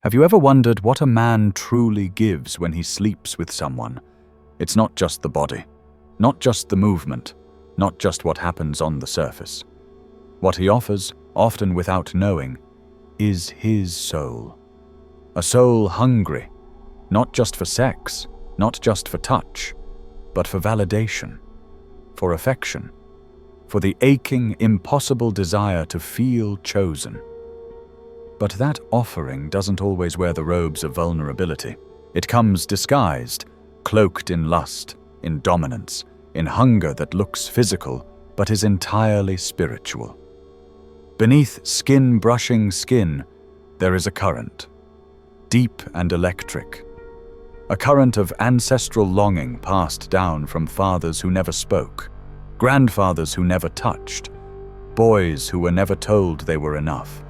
Have you ever wondered what a man truly gives when he sleeps with someone? It's not just the body, not just the movement, not just what happens on the surface. What he offers, often without knowing, is his soul. A soul hungry, not just for sex, not just for touch, but for validation, for affection, for the aching, impossible desire to feel chosen. But that offering doesn't always wear the robes of vulnerability. It comes disguised, cloaked in lust, in dominance, in hunger that looks physical but is entirely spiritual. Beneath skin brushing skin, there is a current, deep and electric. A current of ancestral longing passed down from fathers who never spoke, grandfathers who never touched, boys who were never told they were enough.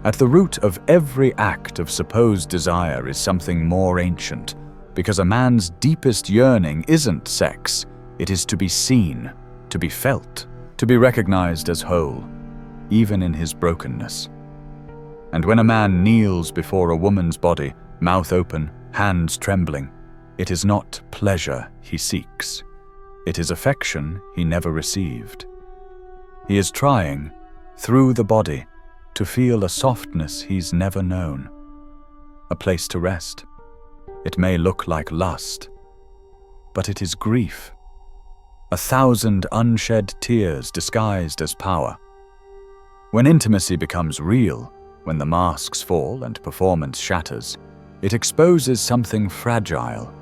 At the root of every act of supposed desire is something more ancient, because a man's deepest yearning isn't sex, it is to be seen, to be felt, to be recognized as whole, even in his brokenness. And when a man kneels before a woman's body, mouth open, hands trembling, it is not pleasure he seeks. It is affection he never received. He is trying, through the body, to feel a softness he's never known, a place to rest. It may look like lust, but it is grief, 1,000 unshed tears disguised as power. When intimacy becomes real, when the masks fall and performance shatters, it exposes something fragile,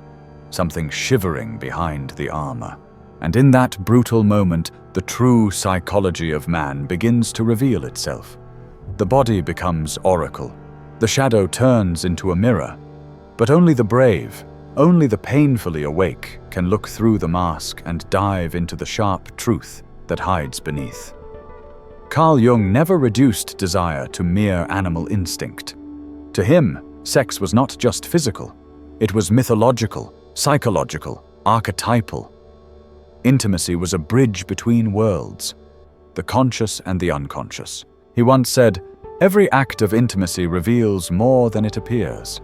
something shivering behind the armor. And in that brutal moment, the true psychology of man begins to reveal itself. The body becomes oracle. The shadow turns into a mirror. But only the brave, only the painfully awake can look through the mask and dive into the sharp truth that hides beneath. Carl Jung never reduced desire to mere animal instinct. To him, sex was not just physical. It was mythological, psychological, archetypal. Intimacy was a bridge between worlds, the conscious and the unconscious. He once said, "Every act of intimacy reveals more than it appears."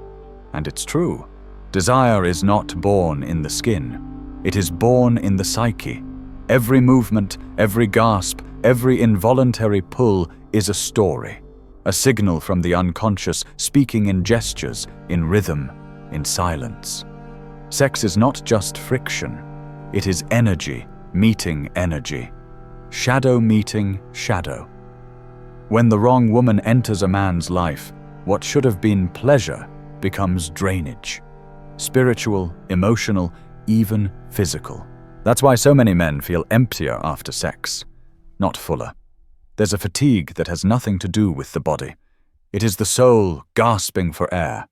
And it's true. Desire is not born in the skin. It is born in the psyche. Every movement, every gasp, every involuntary pull is a story, a signal from the unconscious speaking in gestures, in rhythm, in silence. Sex is not just friction. It is energy meeting energy, shadow meeting shadow. When the wrong woman enters a man's life, what should have been pleasure becomes drainage. Spiritual, emotional, even physical. That's why so many men feel emptier after sex, not fuller. There's a fatigue that has nothing to do with the body. It is the soul gasping for air,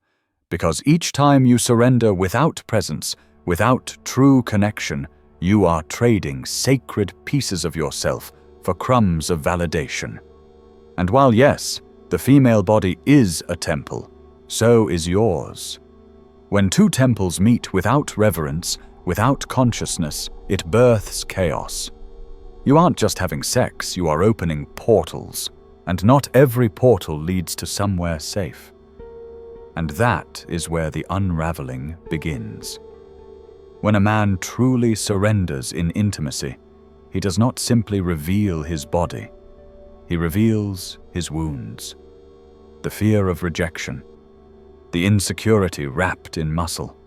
because each time you surrender without presence, without true connection, you are trading sacred pieces of yourself for crumbs of validation. And while yes, the female body is a temple, so is yours. When two temples meet without reverence, without consciousness, it births chaos. You aren't just having sex, you are opening portals, and not every portal leads to somewhere safe. And that is where the unraveling begins. When a man truly surrenders in intimacy, he does not simply reveal his body. He reveals his wounds, the fear of rejection, the insecurity wrapped in muscle,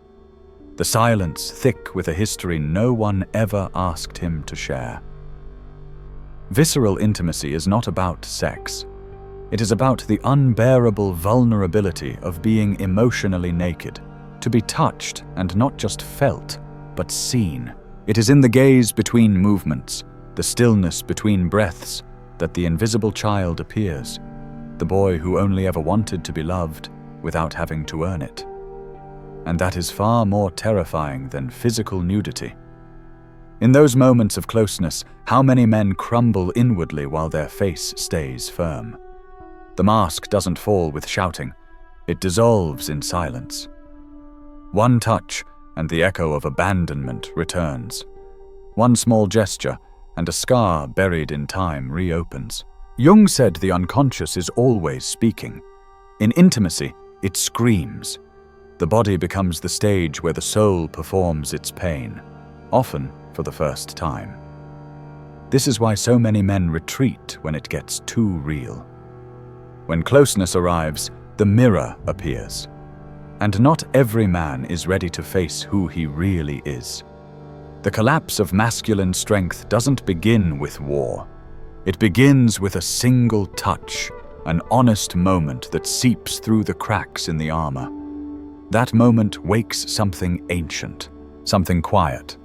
the silence thick with a history no one ever asked him to share. Visceral intimacy is not about sex. It is about the unbearable vulnerability of being emotionally naked, to be touched and not just felt, but seen. It is in the gaze between movements, the stillness between breaths, that the invisible child appears, the boy who only ever wanted to be loved without having to earn it. And that is far more terrifying than physical nudity. In those moments of closeness, how many men crumble inwardly while their face stays firm? The mask doesn't fall with shouting, it dissolves in silence. One touch, and the echo of abandonment returns. One small gesture, and a scar buried in time reopens. Jung said the unconscious is always speaking. In intimacy, it screams. The body becomes the stage where the soul performs its pain, often for the first time. This is why so many men retreat when it gets too real. When closeness arrives, the mirror appears. And not every man is ready to face who he really is. The collapse of masculine strength doesn't begin with war. It begins with a single touch, an honest moment that seeps through the cracks in the armor. That moment wakes something ancient, something quiet.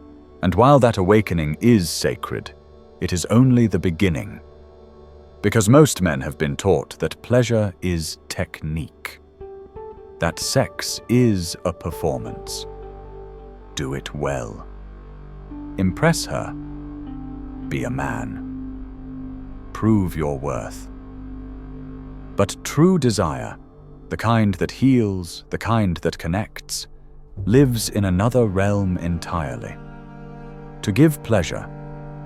And while that awakening is sacred, it is only the beginning. Because most men have been taught that pleasure is technique, that sex is a performance. Do it well. Impress her. Be a man. Prove your worth. But true desire, the kind that heals, the kind that connects, lives in another realm entirely. To give pleasure,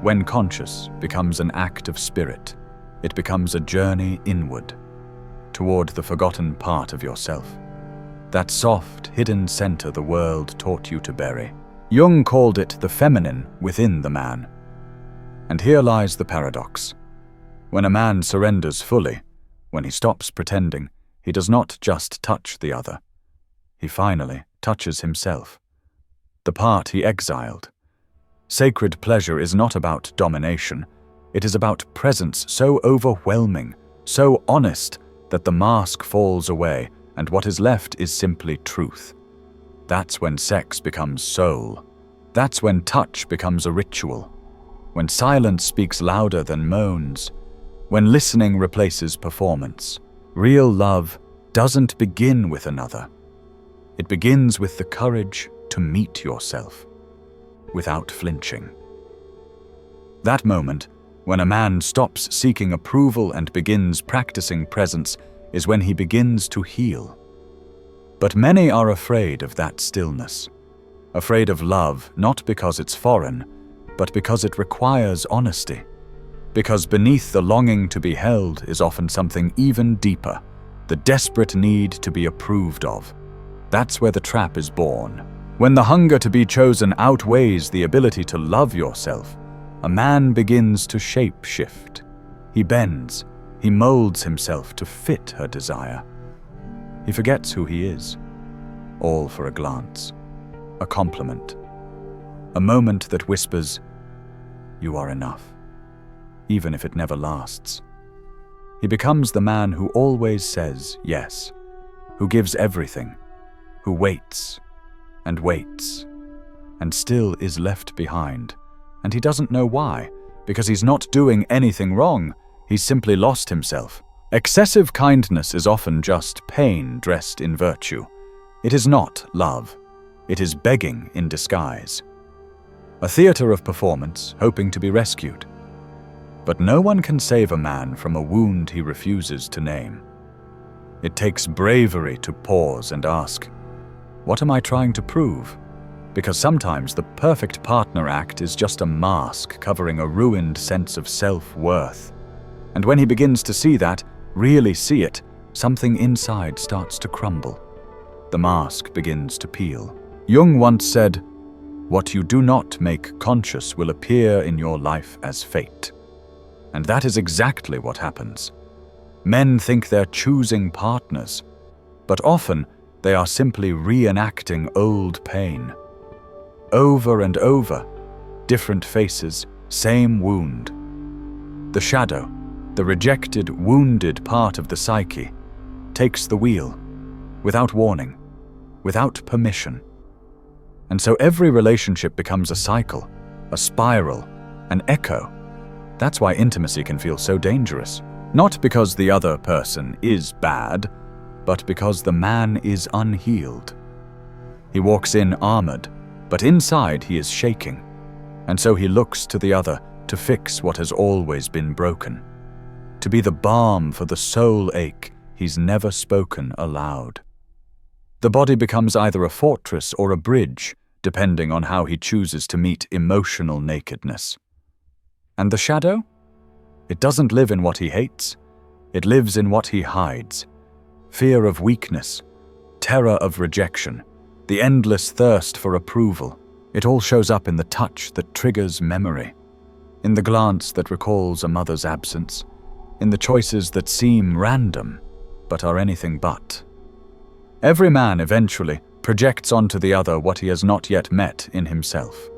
when conscious, becomes an act of spirit. It becomes a journey inward, toward the forgotten part of yourself. That soft, hidden center the world taught you to bury. Jung called it the feminine within the man. And here lies the paradox. When a man surrenders fully, when he stops pretending, he does not just touch the other. He finally touches himself, the part he exiled. Sacred pleasure is not about domination. It is about presence so overwhelming, so honest, that the mask falls away and what is left is simply truth. That's when sex becomes soul. That's when touch becomes a ritual. When silence speaks louder than moans. When listening replaces performance. Real love doesn't begin with another. It begins with the courage to meet yourself, without flinching. That moment, when a man stops seeking approval and begins practicing presence, is when he begins to heal. But many are afraid of that stillness, afraid of love not because it's foreign, but because it requires honesty, because beneath the longing to be held is often something even deeper, the desperate need to be approved of. That's where the trap is born. When the hunger to be chosen outweighs the ability to love yourself, a man begins to shape-shift. He bends, he molds himself to fit her desire. He forgets who he is, all for a glance, a compliment, a moment that whispers, "You are enough," even if it never lasts. He becomes the man who always says yes, who gives everything, who waits, and still is left behind. And he doesn't know why, because he's not doing anything wrong, he's simply lost himself. Excessive kindness is often just pain dressed in virtue. It is not love. It is begging in disguise. A theater of performance, hoping to be rescued. But no one can save a man from a wound he refuses to name. It takes bravery to pause and ask, what am I trying to prove? Because sometimes the perfect partner act is just a mask covering a ruined sense of self-worth. And when he begins to see that, really see it, something inside starts to crumble. The mask begins to peel. Jung once said, "What you do not make conscious will appear in your life as fate." And that is exactly what happens. Men think they're choosing partners, but often they are simply reenacting old pain. Over and over, different faces, same wound. The shadow, the rejected, wounded part of the psyche, takes the wheel, without warning, without permission. And so every relationship becomes a cycle, a spiral, an echo. That's why intimacy can feel so dangerous. Not because the other person is bad, but because the man is unhealed. He walks in armored, but inside he is shaking, and so he looks to the other to fix what has always been broken, to be the balm for the soul ache he's never spoken aloud. The body becomes either a fortress or a bridge, depending on how he chooses to meet emotional nakedness. And the shadow? It doesn't live in what he hates, it lives in what he hides. Fear of weakness, terror of rejection, the endless thirst for approval. It all shows up in the touch that triggers memory, in the glance that recalls a mother's absence, in the choices that seem random, but are anything but. Every man eventually projects onto the other what he has not yet met in himself.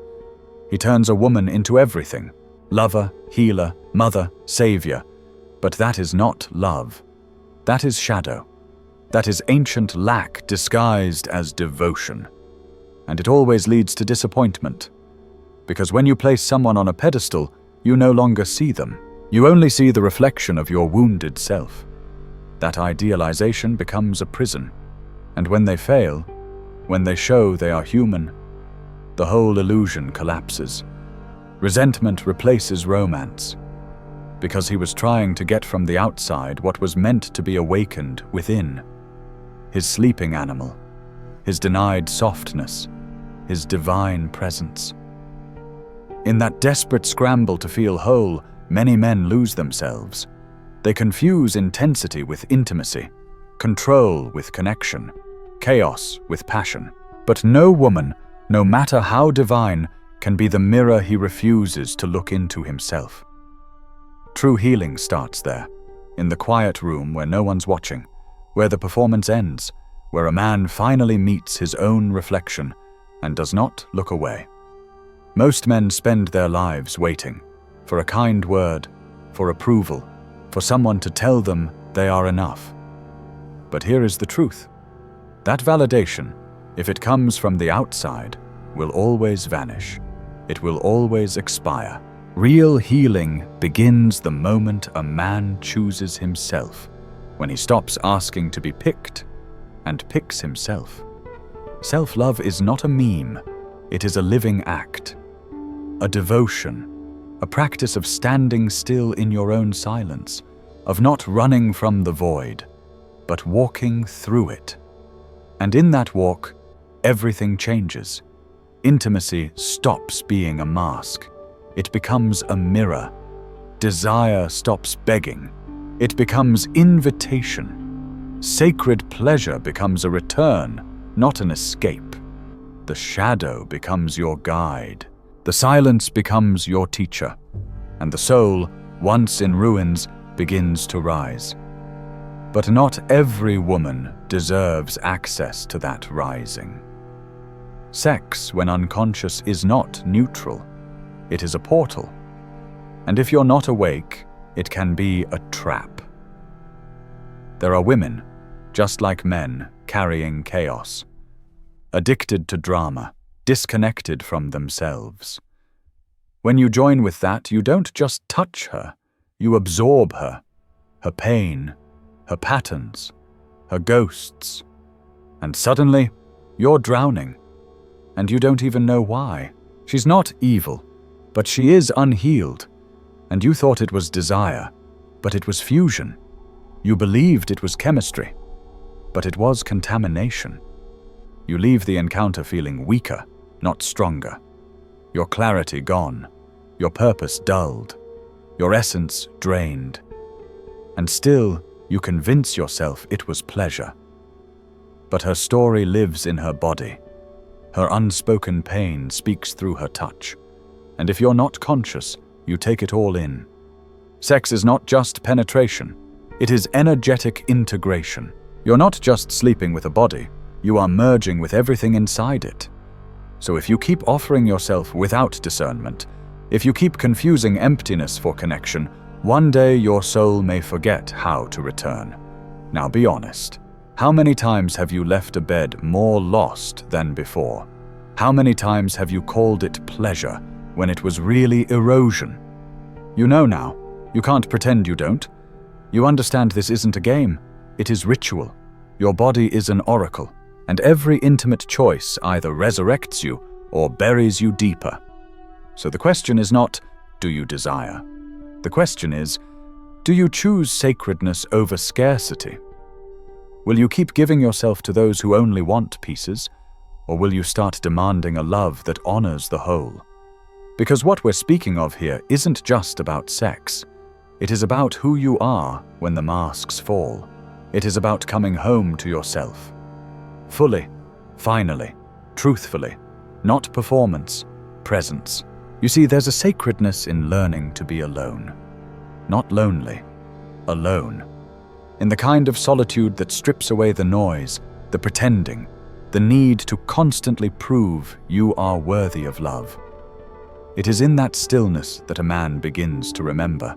He turns a woman into everything: lover, healer, mother, savior. But that is not love. That is shadow. That is ancient lack disguised as devotion. And it always leads to disappointment. Because when you place someone on a pedestal, you no longer see them. You only see the reflection of your wounded self. That idealization becomes a prison. And when they fail, when they show they are human, the whole illusion collapses. Resentment replaces romance. Because he was trying to get from the outside what was meant to be awakened within. His sleeping animal, his denied softness, his divine presence. In that desperate scramble to feel whole, many men lose themselves. They confuse intensity with intimacy, control with connection, chaos with passion. But no woman, no matter how divine, can be the mirror he refuses to look into himself. True healing starts there, in the quiet room where no one's watching, where the performance ends, where a man finally meets his own reflection and does not look away. Most men spend their lives waiting for a kind word, for approval, for someone to tell them they are enough. But here is the truth. That validation, if it comes from the outside, will always vanish. It will always expire. Real healing begins the moment a man chooses himself, when he stops asking to be picked and picks himself. Self-love is not a meme. It is a living act, a devotion, a practice of standing still in your own silence, of not running from the void, but walking through it. And in that walk, everything changes. Intimacy stops being a mask. It becomes a mirror. Desire stops begging. It becomes invitation. Sacred pleasure becomes a return, not an escape. The shadow becomes your guide. The silence becomes your teacher. And the soul, once in ruins, begins to rise. But not every woman deserves access to that rising. Sex, when unconscious, is not neutral. It is a portal. And if you're not awake, it can be a trap. There are women, just like men, carrying chaos. Addicted to drama, disconnected from themselves. When you join with that, you don't just touch her, you absorb her pain, her patterns, her ghosts. And suddenly, you're drowning. And you don't even know why. She's not evil, but she is unhealed. And you thought it was desire, but it was fusion. You believed it was chemistry, but it was contamination. You leave the encounter feeling weaker, not stronger. Your clarity gone, your purpose dulled, your essence drained. And still, you convince yourself it was pleasure. But her story lives in her body. Her unspoken pain speaks through her touch. And if you're not conscious, you take it all in. Sex is not just penetration. It is energetic integration. You're not just sleeping with a body. You are merging with everything inside it. So if you keep offering yourself without discernment, if you keep confusing emptiness for connection, one day your soul may forget how to return. Now be honest. How many times have you left a bed more lost than before? How many times have you called it pleasure when it was really erosion? You know now. You can't pretend you don't. You understand this isn't a game. It is ritual. Your body is an oracle, and every intimate choice either resurrects you or buries you deeper. So the question is not, do you desire? The question is, do you choose sacredness over scarcity? Will you keep giving yourself to those who only want pieces, or will you start demanding a love that honors the whole? Because what we're speaking of here isn't just about sex. It is about who you are when the masks fall. It is about coming home to yourself. Fully, finally, truthfully, not performance, presence. You see, there's a sacredness in learning to be alone. Not lonely, alone. In the kind of solitude that strips away the noise, the pretending, the need to constantly prove you are worthy of love. It is in that stillness that a man begins to remember.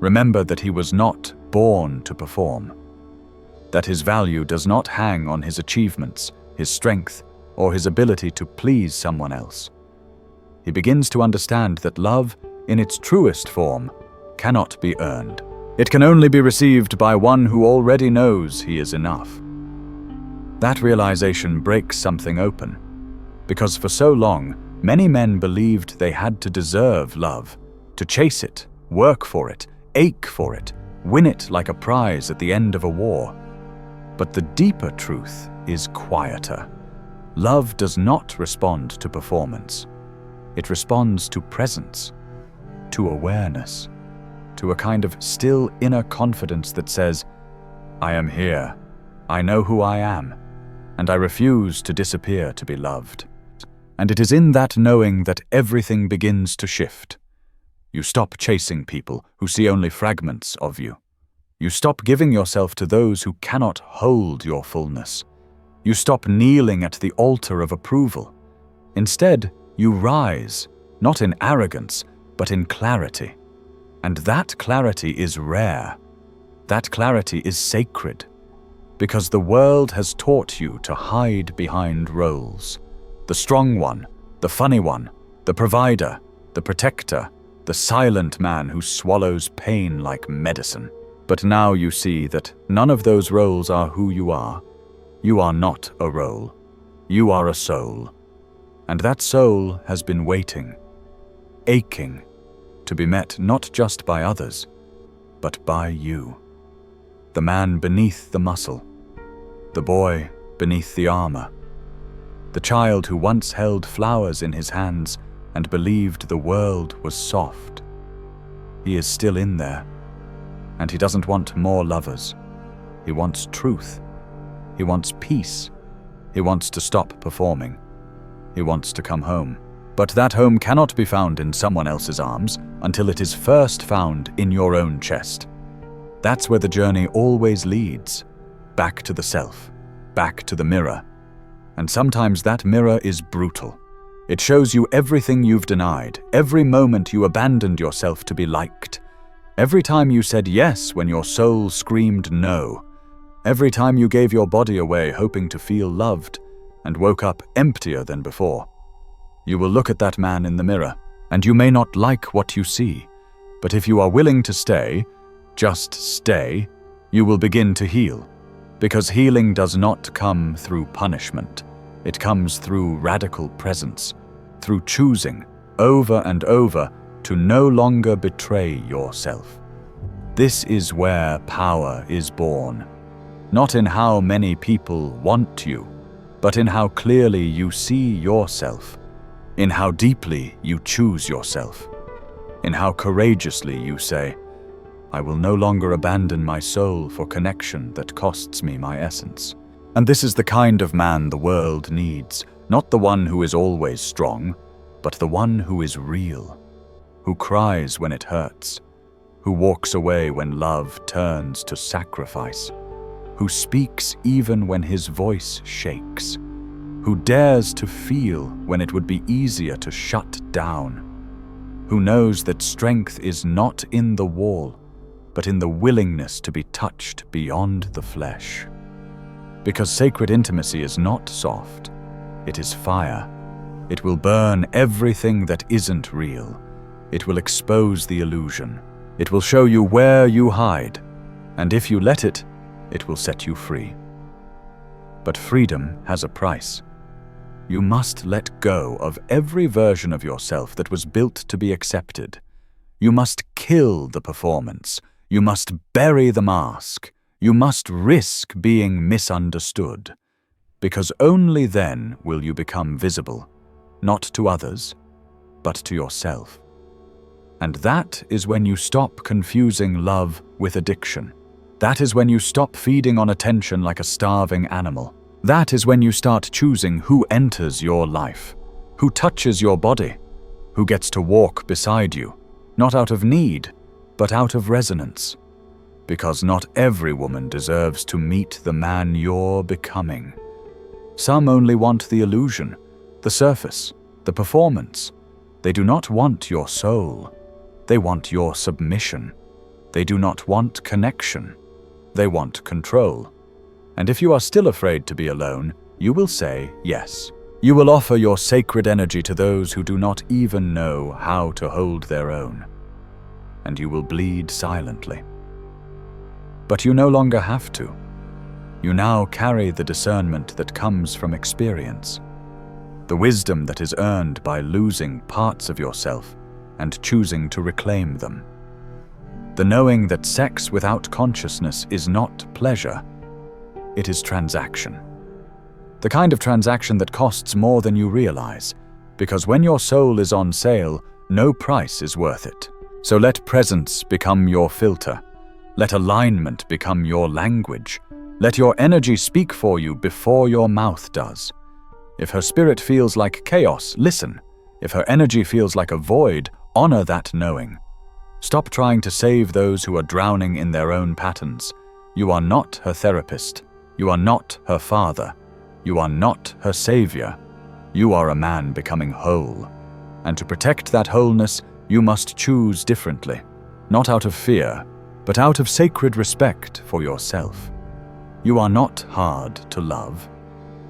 Remember that he was not born to perform. That his value does not hang on his achievements, his strength, or his ability to please someone else. He begins to understand that love, in its truest form, cannot be earned. It can only be received by one who already knows he is enough. That realization breaks something open, because for so long, many men believed they had to deserve love, to chase it, work for it, ache for it, win it like a prize at the end of a war. But the deeper truth is quieter. Love does not respond to performance. It responds to presence, to awareness, to a kind of still inner confidence that says, I am here, I know who I am, and I refuse to disappear to be loved. And it is in that knowing that everything begins to shift. You stop chasing people who see only fragments of you. You stop giving yourself to those who cannot hold your fullness. You stop kneeling at the altar of approval. Instead, you rise, not in arrogance, but in clarity. And that clarity is rare. That clarity is sacred. Because the world has taught you to hide behind roles. The strong one, the funny one, the provider, the protector, the silent man who swallows pain like medicine. But now you see that none of those roles are who you are. You are not a role. You are a soul. And that soul has been waiting, aching, to be met not just by others, but by you. The man beneath the muscle, the boy beneath the armor, the child who once held flowers in his hands and believed the world was soft. He is still in there, and he doesn't want more lovers. He wants truth. He wants peace. He wants to stop performing. He wants to come home. But that home cannot be found in someone else's arms until it is first found in your own chest. That's where the journey always leads. Back to the self. Back to the mirror. And sometimes that mirror is brutal. It shows you everything you've denied, every moment you abandoned yourself to be liked, every time you said yes when your soul screamed no, every time you gave your body away hoping to feel loved and woke up emptier than before. You will look at that man in the mirror, and you may not like what you see, but if you are willing to stay, just stay, you will begin to heal. Because healing does not come through punishment. It comes through radical presence, through choosing, over and over, to no longer betray yourself. This is where power is born. Not in how many people want you, but in how clearly you see yourself, in how deeply you choose yourself, in how courageously you say, I will no longer abandon my soul for connection that costs me my essence. And this is the kind of man the world needs, not the one who is always strong, but the one who is real, who cries when it hurts, who walks away when love turns to sacrifice, who speaks even when his voice shakes, who dares to feel when it would be easier to shut down, who knows that strength is not in the wall, but in the willingness to be touched beyond the flesh. Because sacred intimacy is not soft, it is fire. It will burn everything that isn't real. It will expose the illusion. It will show you where you hide, and if you let it, it will set you free. But freedom has a price. You must let go of every version of yourself that was built to be accepted. You must kill the performance. You must bury the mask. You must risk being misunderstood, because only then will you become visible, not to others, but to yourself. And that is when you stop confusing love with addiction. That is when you stop feeding on attention like a starving animal. That is when you start choosing who enters your life, who touches your body, who gets to walk beside you, not out of need, but out of resonance. Because not every woman deserves to meet the man you're becoming. Some only want the illusion, the surface, the performance. They do not want your soul. They want your submission. They do not want connection. They want control. And if you are still afraid to be alone, you will say yes. You will offer your sacred energy to those who do not even know how to hold their own. And you will bleed silently. But you no longer have to. You now carry the discernment that comes from experience, the wisdom that is earned by losing parts of yourself and choosing to reclaim them, the knowing that sex without consciousness is not pleasure, it is transaction. The kind of transaction that costs more than you realize, because when your soul is on sale, no price is worth it. So let presence become your filter. Let alignment become your language. Let your energy speak for you before your mouth does. If her spirit feels like chaos, listen. If her energy feels like a void, honor that knowing. Stop trying to save those who are drowning in their own patterns. You are not her therapist. You are not her father. You are not her savior. You are a man becoming whole. And to protect that wholeness, you must choose differently, not out of fear, but out of sacred respect for yourself. You are not hard to love.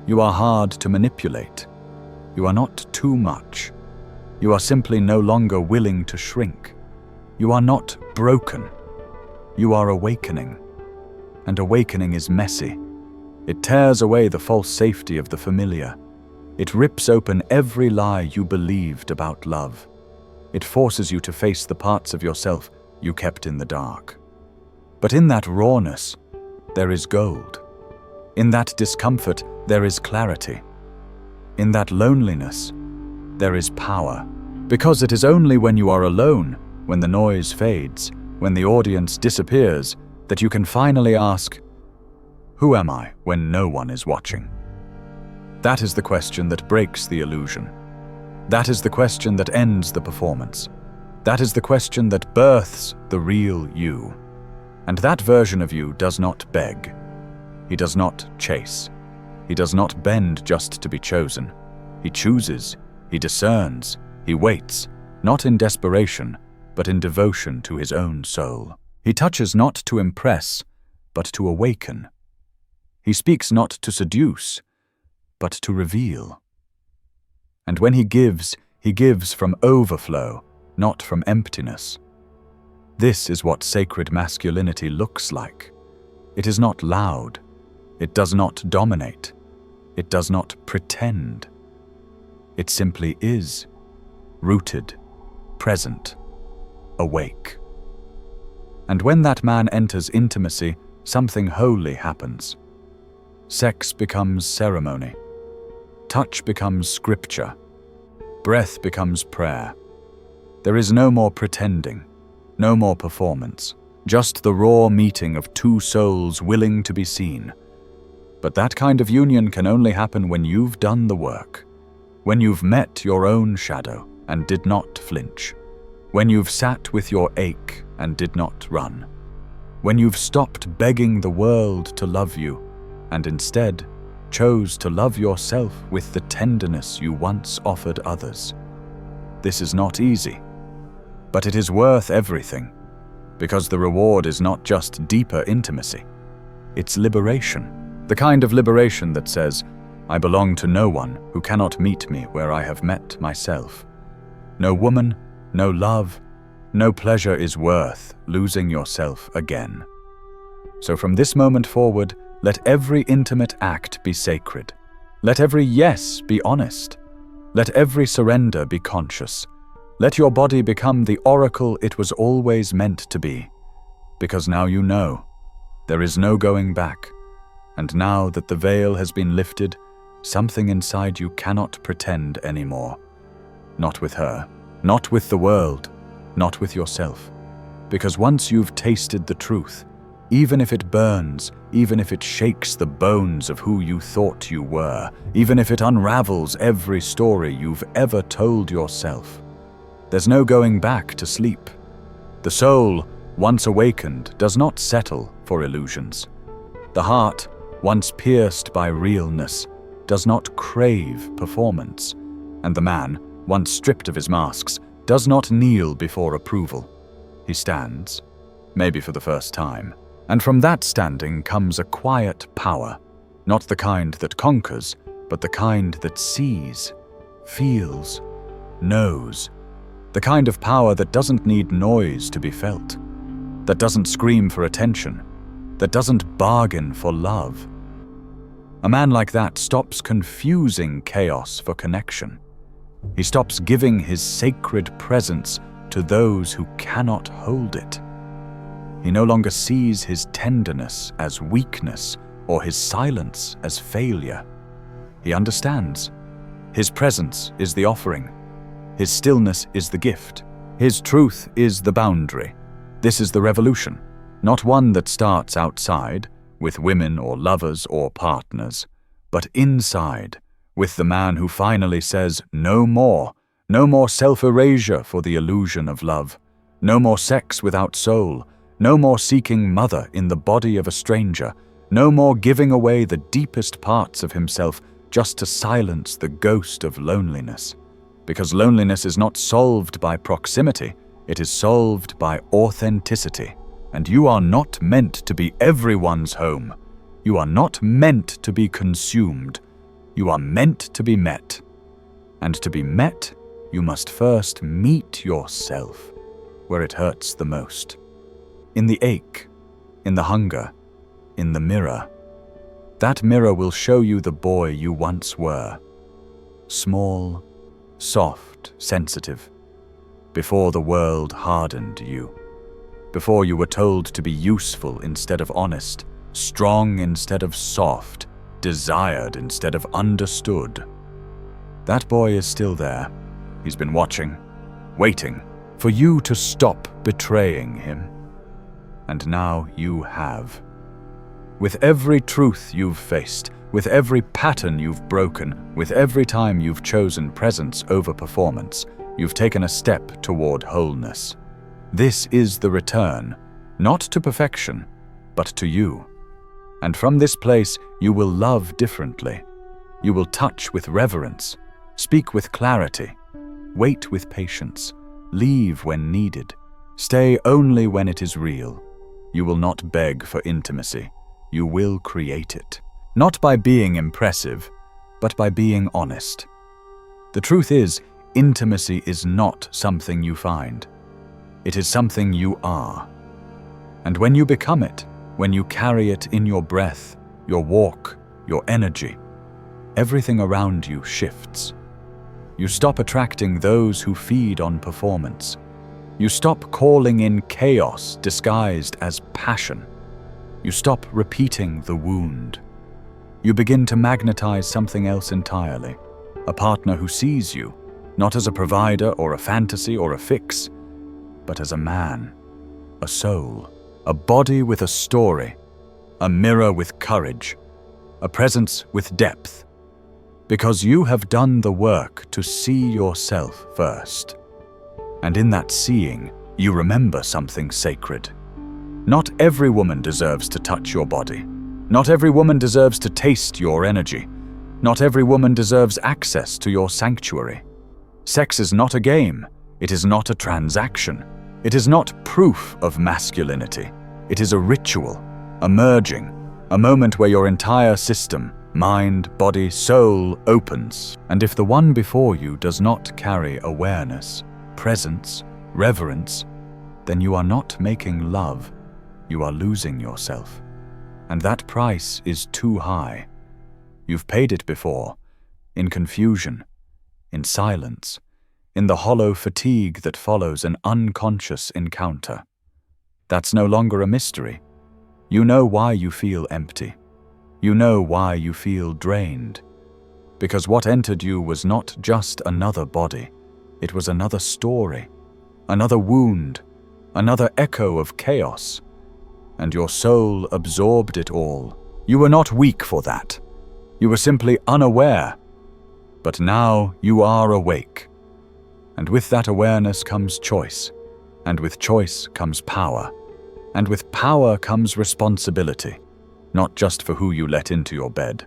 You are hard to manipulate. You are not too much. You are simply no longer willing to shrink. You are not broken. You are awakening. And awakening is messy. It tears away the false safety of the familiar. It rips open every lie you believed about love. It forces you to face the parts of yourself you kept in the dark. But in that rawness, there is gold. In that discomfort, there is clarity. In that loneliness, there is power. Because it is only when you are alone, when the noise fades, when the audience disappears, that you can finally ask, who am I when no one is watching? That is the question that breaks the illusion. That is the question that ends the performance. That is the question that births the real you. And that version of you does not beg. He does not chase. He does not bend just to be chosen. He chooses. He discerns. He waits, not in desperation, but in devotion to his own soul. He touches not to impress, but to awaken. He speaks not to seduce, but to reveal. And when he gives from overflow, not from emptiness. This is what sacred masculinity looks like. It is not loud. It does not dominate. It does not pretend. It simply is, rooted, present, awake. And when that man enters intimacy, something holy happens. Sex becomes ceremony. Touch becomes scripture. Breath becomes prayer. There is no more pretending, no more performance, just the raw meeting of two souls willing to be seen. But that kind of union can only happen when you've done the work, when you've met your own shadow and did not flinch, when you've sat with your ache and did not run, when you've stopped begging the world to love you and instead chose to love yourself with the tenderness you once offered others. This is not easy, but it is worth everything, because the reward is not just deeper intimacy, it's liberation, the kind of liberation that says, I belong to no one who cannot meet me where I have met myself. No woman, no love, no pleasure is worth losing yourself again. So from this moment forward, let every intimate act be sacred. Let every yes be honest. Let every surrender be conscious. Let your body become the oracle it was always meant to be. Because now you know. There is no going back. And now that the veil has been lifted, something inside you cannot pretend anymore. Not with her. Not with the world. Not with yourself. Because once you've tasted the truth, even if it burns, even if it shakes the bones of who you thought you were, even if it unravels every story you've ever told yourself. There's no going back to sleep. The soul, once awakened, does not settle for illusions. The heart, once pierced by realness, does not crave performance. And the man, once stripped of his masks, does not kneel before approval. He stands, maybe for the first time, and from that standing comes a quiet power, not the kind that conquers, but the kind that sees, feels, knows, the kind of power that doesn't need noise to be felt, that doesn't scream for attention, that doesn't bargain for love. A man like that stops confusing chaos for connection. He stops giving his sacred presence to those who cannot hold it. He no longer sees his tenderness as weakness or his silence as failure. He understands. His presence is the offering. His stillness is the gift. His truth is the boundary. This is the revolution, not one that starts outside, with women or lovers or partners, but inside, with the man who finally says, no more self-erasure for the illusion of love, no more sex without soul, no more seeking mother in the body of a stranger, no more giving away the deepest parts of himself just to silence the ghost of loneliness. Because loneliness is not solved by proximity, it is solved by authenticity. And you are not meant to be everyone's home. You are not meant to be consumed. You are meant to be met. And to be met, you must first meet yourself where it hurts the most. In the ache, in the hunger, in the mirror. That mirror will show you the boy you once were. Small, soft, sensitive. Before the world hardened you. Before you were told to be useful instead of honest, strong instead of soft, desired instead of understood. That boy is still there. He's been watching, waiting for you to stop betraying him. And now you have. With every truth you've faced, with every pattern you've broken, with every time you've chosen presence over performance, you've taken a step toward wholeness. This is the return, not to perfection, but to you. And from this place, you will love differently. You will touch with reverence, speak with clarity, wait with patience, leave when needed, stay only when it is real. You will not beg for intimacy. You will create it. Not by being impressive, but by being honest. The truth is, intimacy is not something you find. It is something you are. And when you become it, when you carry it in your breath, your walk, your energy, everything around you shifts. You stop attracting those who feed on performance. You stop calling in chaos disguised as passion. You stop repeating the wound. You begin to magnetize something else entirely, a partner who sees you, not as a provider or a fantasy or a fix, but as a man, a soul, a body with a story, a mirror with courage, a presence with depth, because you have done the work to see yourself first. And in that seeing, you remember something sacred. Not every woman deserves to touch your body. Not every woman deserves to taste your energy. Not every woman deserves access to your sanctuary. Sex is not a game. It is not a transaction. It is not proof of masculinity. It is a ritual, a merging, a moment where your entire system, mind, body, soul, opens. And if the one before you does not carry awareness, presence, reverence, then you are not making love. You are losing yourself. And that price is too high. You've paid it before, in confusion, in silence, in the hollow fatigue that follows an unconscious encounter. That's no longer a mystery. You know why you feel empty. You know why you feel drained. Because what entered you was not just another body. It was another story, another wound, another echo of chaos. and your soul absorbed it all. You were not weak for that. You were simply unaware. But now you are awake. And with that awareness comes choice. And with choice comes power. And with power comes responsibility, not just for who you let into your bed,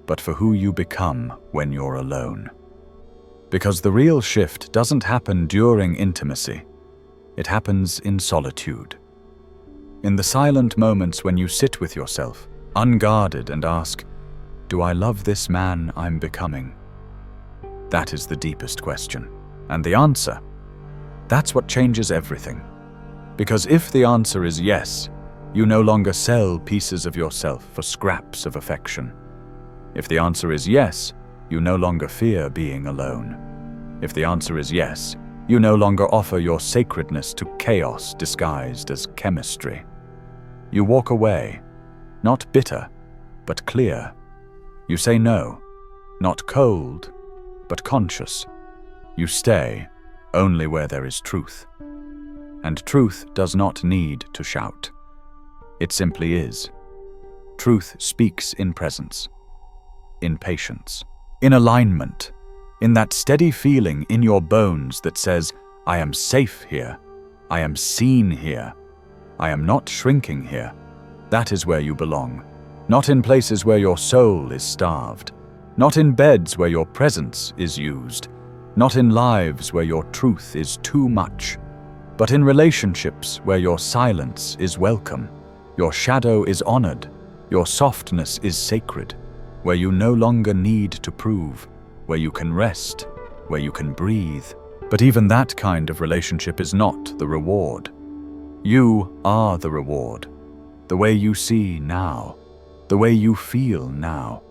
but for who you become when you're alone. Because the real shift doesn't happen during intimacy. It happens in solitude. In the silent moments when you sit with yourself, unguarded, and ask, "Do I love this man I'm becoming?" That is the deepest question. And the answer, that's what changes everything. Because if the answer is yes, you no longer sell pieces of yourself for scraps of affection. If the answer is yes, you no longer fear being alone. If the answer is yes, you no longer offer your sacredness to chaos disguised as chemistry. You walk away, not bitter, but clear. You say no, not cold, but conscious. You stay only where there is truth. And truth does not need to shout. It simply is. Truth speaks in presence, in patience, in alignment, in that steady feeling in your bones that says, "I am safe here. I am seen here. I am not shrinking here." That is where you belong, not in places where your soul is starved, not in beds where your presence is used, not in lives where your truth is too much, but in relationships where your silence is welcome, your shadow is honored, your softness is sacred, where you no longer need to prove, where you can rest, where you can breathe. But even that kind of relationship is not the reward. You are the reward. The way you see now, the way you feel now,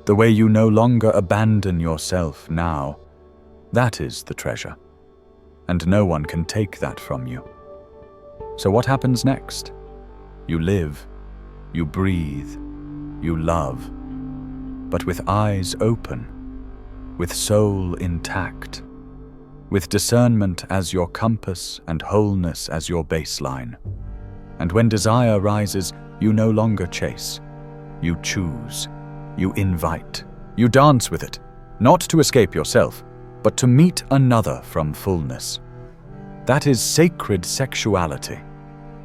the way you no longer abandon yourself now, that is the treasure. And no one can take that from you. So what happens next? You live, you breathe, you love, but with eyes open, with soul intact, with discernment as your compass and wholeness as your baseline. And when desire rises, you no longer chase. You choose. You invite. You dance with it, not to escape yourself, but to meet another from fullness. That is sacred sexuality.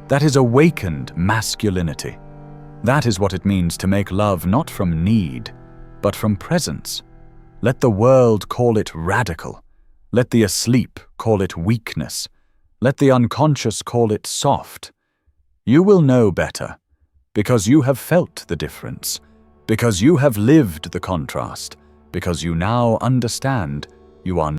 That is awakened masculinity. That is what it means to make love not from need, but from presence. Let the world call it radical. Let the asleep call it weakness. Let the unconscious call it soft. You will know better, because you have felt the difference, because you have lived the contrast, because you now understand you are